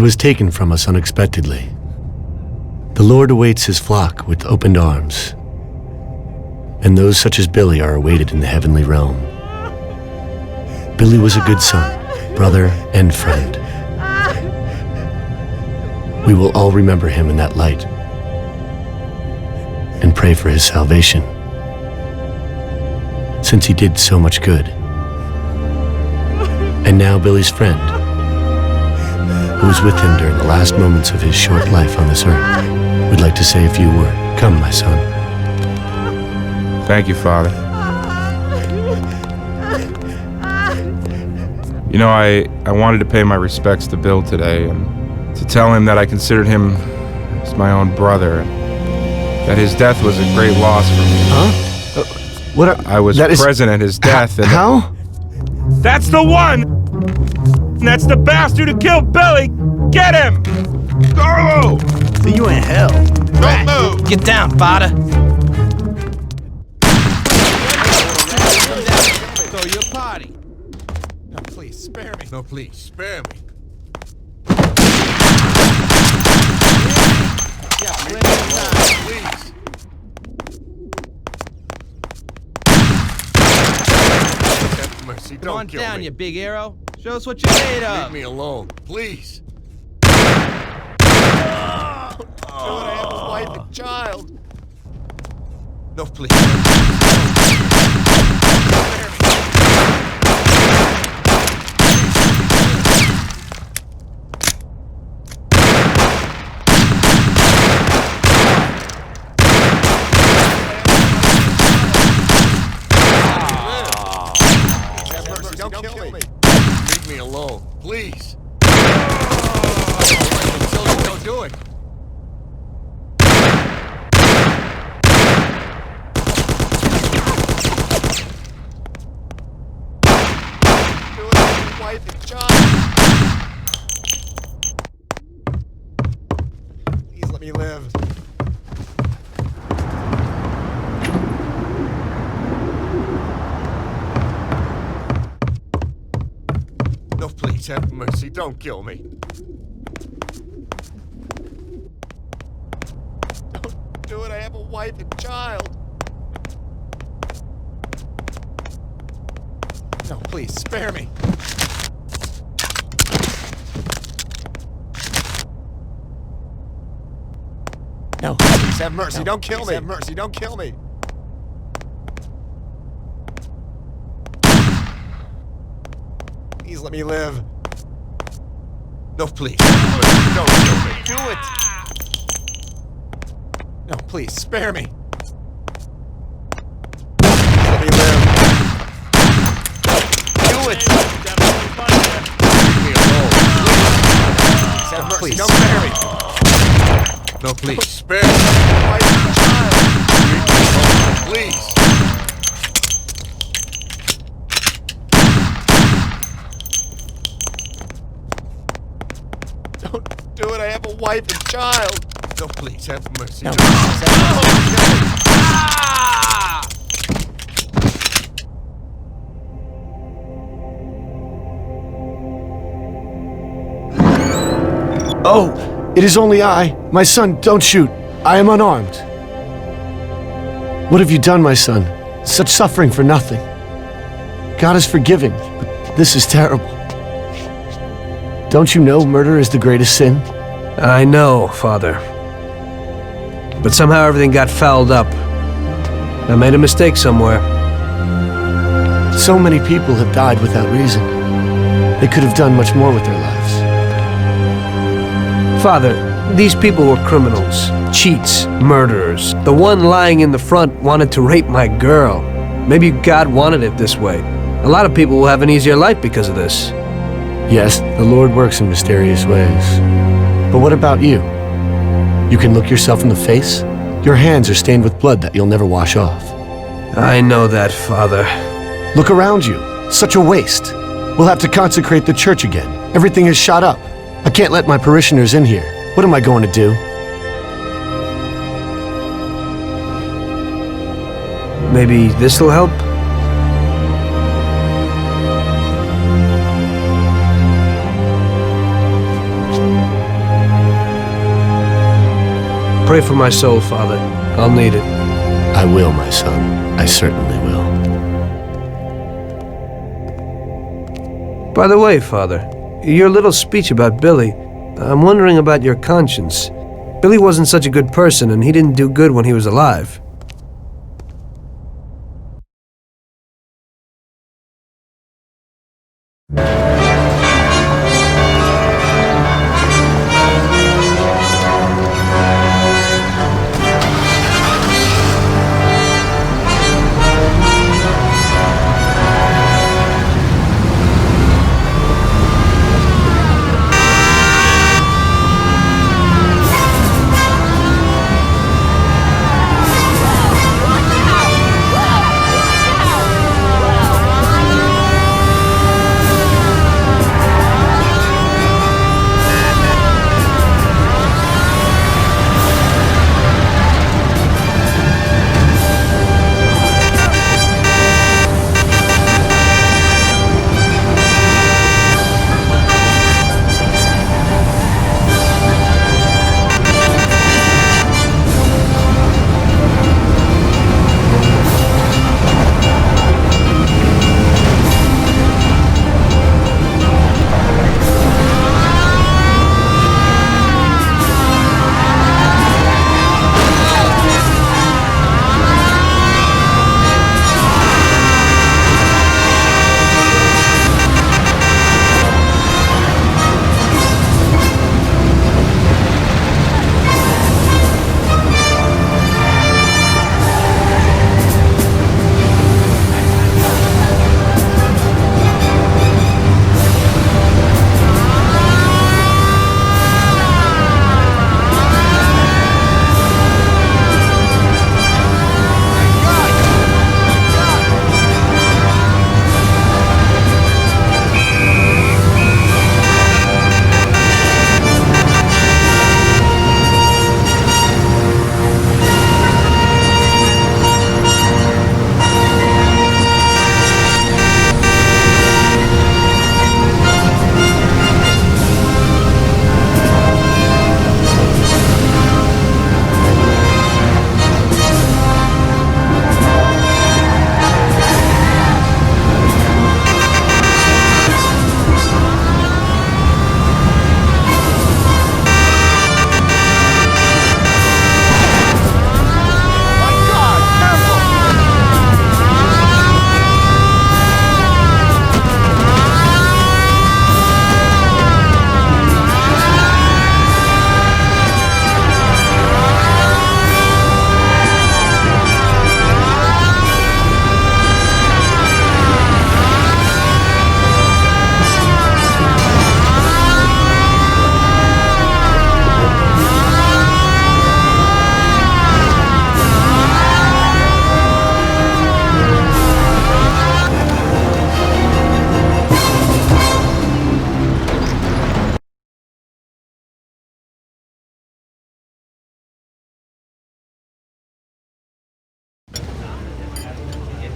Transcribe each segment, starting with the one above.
and was taken from us unexpectedly. The Lord awaits his flock with opened arms, and those such as Billy are awaited in the heavenly realm. Billy was a good son, brother, and friend. We will all remember him in that light and pray for his salvation, since he did so much good. And now Billy's friend, who was with him during the last moments of his short life on this earth, would like to say a few words. Come, my son. Thank you, Father. You know, I wanted to pay my respects to Bill today and to tell him that I considered him as my own brother, that his death was a great loss for me. Huh? I was present at his death. And how? That's the one! That's the bastard who killed Billy! Get him! Garlo! See you in hell. Don't move! Get down, Bada. Throw your party. No, please, spare me. No, please, spare me. Yeah, plenty of time. Please. Have mercy, Come on don't kill down, me. you big arrow. Show us what you're made of. Leave me alone, please. Do it, I have a wife and child. No, please. Don't kill me. Leave me alone, please. Don't do it. Do it with your wife and child. Please let me live. No, please, have mercy. Don't kill me. Don't do it. I have a wife and child. No, please, spare me. No, please, have mercy. No, Don't kill please, me. have mercy. Don't kill me. Please let me live. No, please. Don't kill me. Do it. No, please, spare me. Let me live. Do it. Leave me alone. Please have mercy. Please, Don't spare me. No, please. Spare me. Wife and child. Leave me alone. Please. Don't do it. I have a wife and child. No, please have mercy. No, Do please, Oh, it is only I. My son, don't shoot. I am unarmed. What have you done, my son? Such suffering for nothing. God is forgiving, but this is terrible. Don't you know murder is the greatest sin? I know, Father. But somehow everything got fouled up. I made a mistake somewhere. So many people have died without reason. They could have done much more with their lives. Father, these people were criminals, cheats, murderers. The one lying in the front wanted to rape my girl. Maybe God wanted it this way. A lot of people will have an easier life because of this. Yes, the Lord works in mysterious ways. But what about you? You can look yourself in the face? Your hands are stained with blood that you'll never wash off. I know that, Father. Look around you. Such a waste. We'll have to consecrate the church again. Everything is shot up. I can't let my parishioners in here. What am I going to do? Maybe this'll help? Pray for my soul, Father. I'll need it. I will, my son. I certainly will. By the way, Father, your little speech about Billy, I'm wondering about your conscience. Billy wasn't such a good person, and he didn't do good when he was alive.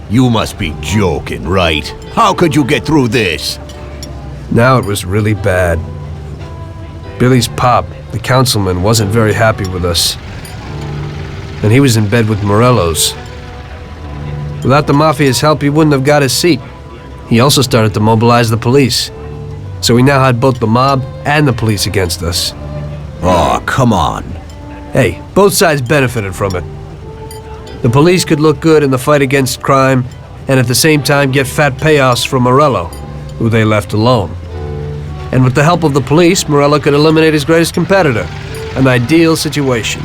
You must be joking, right? How could you get through this? Now it was really bad. Billy's pop, the councilman, wasn't very happy with us. And he was in bed with Morello's. Without the Mafia's help, he wouldn't have got his seat. He also started to mobilize the police. So we now had both the mob and the police against us. Oh, come on. Hey, both sides benefited from it. The police could look good in the fight against crime, and at the same time get fat payoffs from Morello, who they left alone. And with the help of the police, Morello could eliminate his greatest competitor. An ideal situation.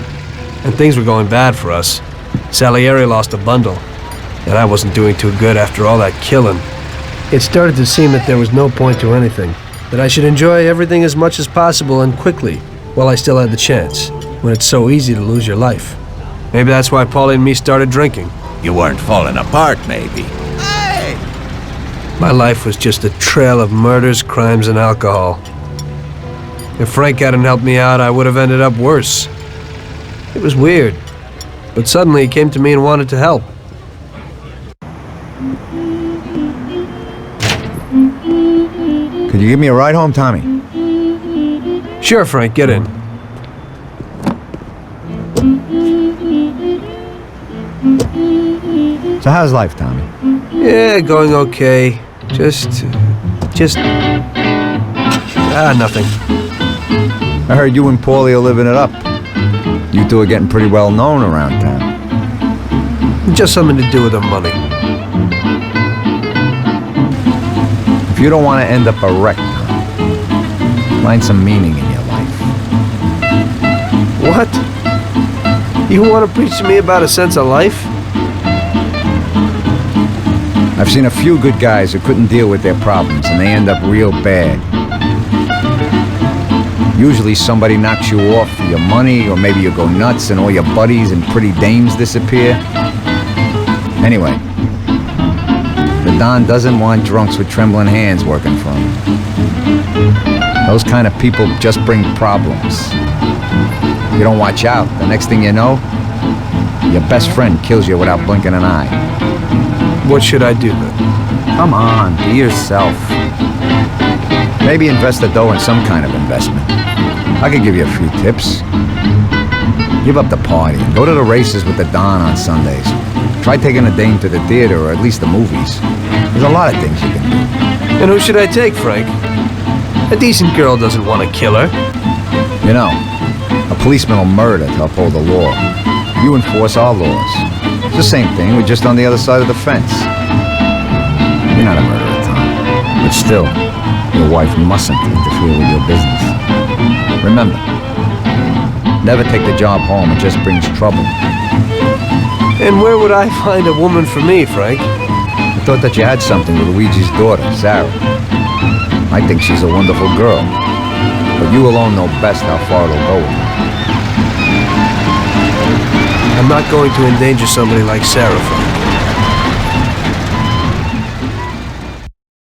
And things were going bad for us. Salieri lost a bundle, and I wasn't doing too good after all that killing. It started to seem that there was no point to anything, that I should enjoy everything as much as possible and quickly, while I still had the chance, when it's so easy to lose your life. Maybe that's why Paulie and me started drinking. You weren't falling apart, maybe. Hey! My life was just a trail of murders, crimes, and alcohol. If Frank hadn't helped me out, I would have ended up worse. It was weird, but suddenly he came to me and wanted to help. Could you give me a ride home, Tommy? Sure, Frank, get in. So how's life, Tommy? Yeah, going okay. Nothing. I heard you and Paulie are living it up. You two are getting pretty well known around town. Just something to do with the money. If you don't want to end up a wreck, Tom, find some meaning in your life. What? You want to preach to me about a sense of life? I've seen a few good guys who couldn't deal with their problems, and they end up real bad. Usually somebody knocks you off for your money, or maybe you go nuts and all your buddies and pretty dames disappear. Anyway, the Don doesn't want drunks with trembling hands working for him. Those kind of people just bring problems. You don't watch out, the next thing you know, your best friend kills you without blinking an eye. What should I do then? Come on, be yourself. Maybe invest the dough in some kind of investment. I could give you a few tips. Give up the party and go to the races with the Don on Sundays. Try taking a dame to the theater or at least the movies. There's a lot of things you can do. And who should I take, Frank? A decent girl doesn't want to kill her. You know, a policeman will murder to uphold the law. You enforce our laws. It's the same thing, we're just on the other side of the fence. You're not a murderer, Tom. But still, your wife mustn't interfere with your business. Remember, never take the job home, it just brings trouble. And where would I find a woman for me, Frank? I thought that you had something with Luigi's daughter, Sarah. I think she's a wonderful girl. But you alone know best how far it'll go with her. I'm not going to endanger somebody like Sarah, Frank.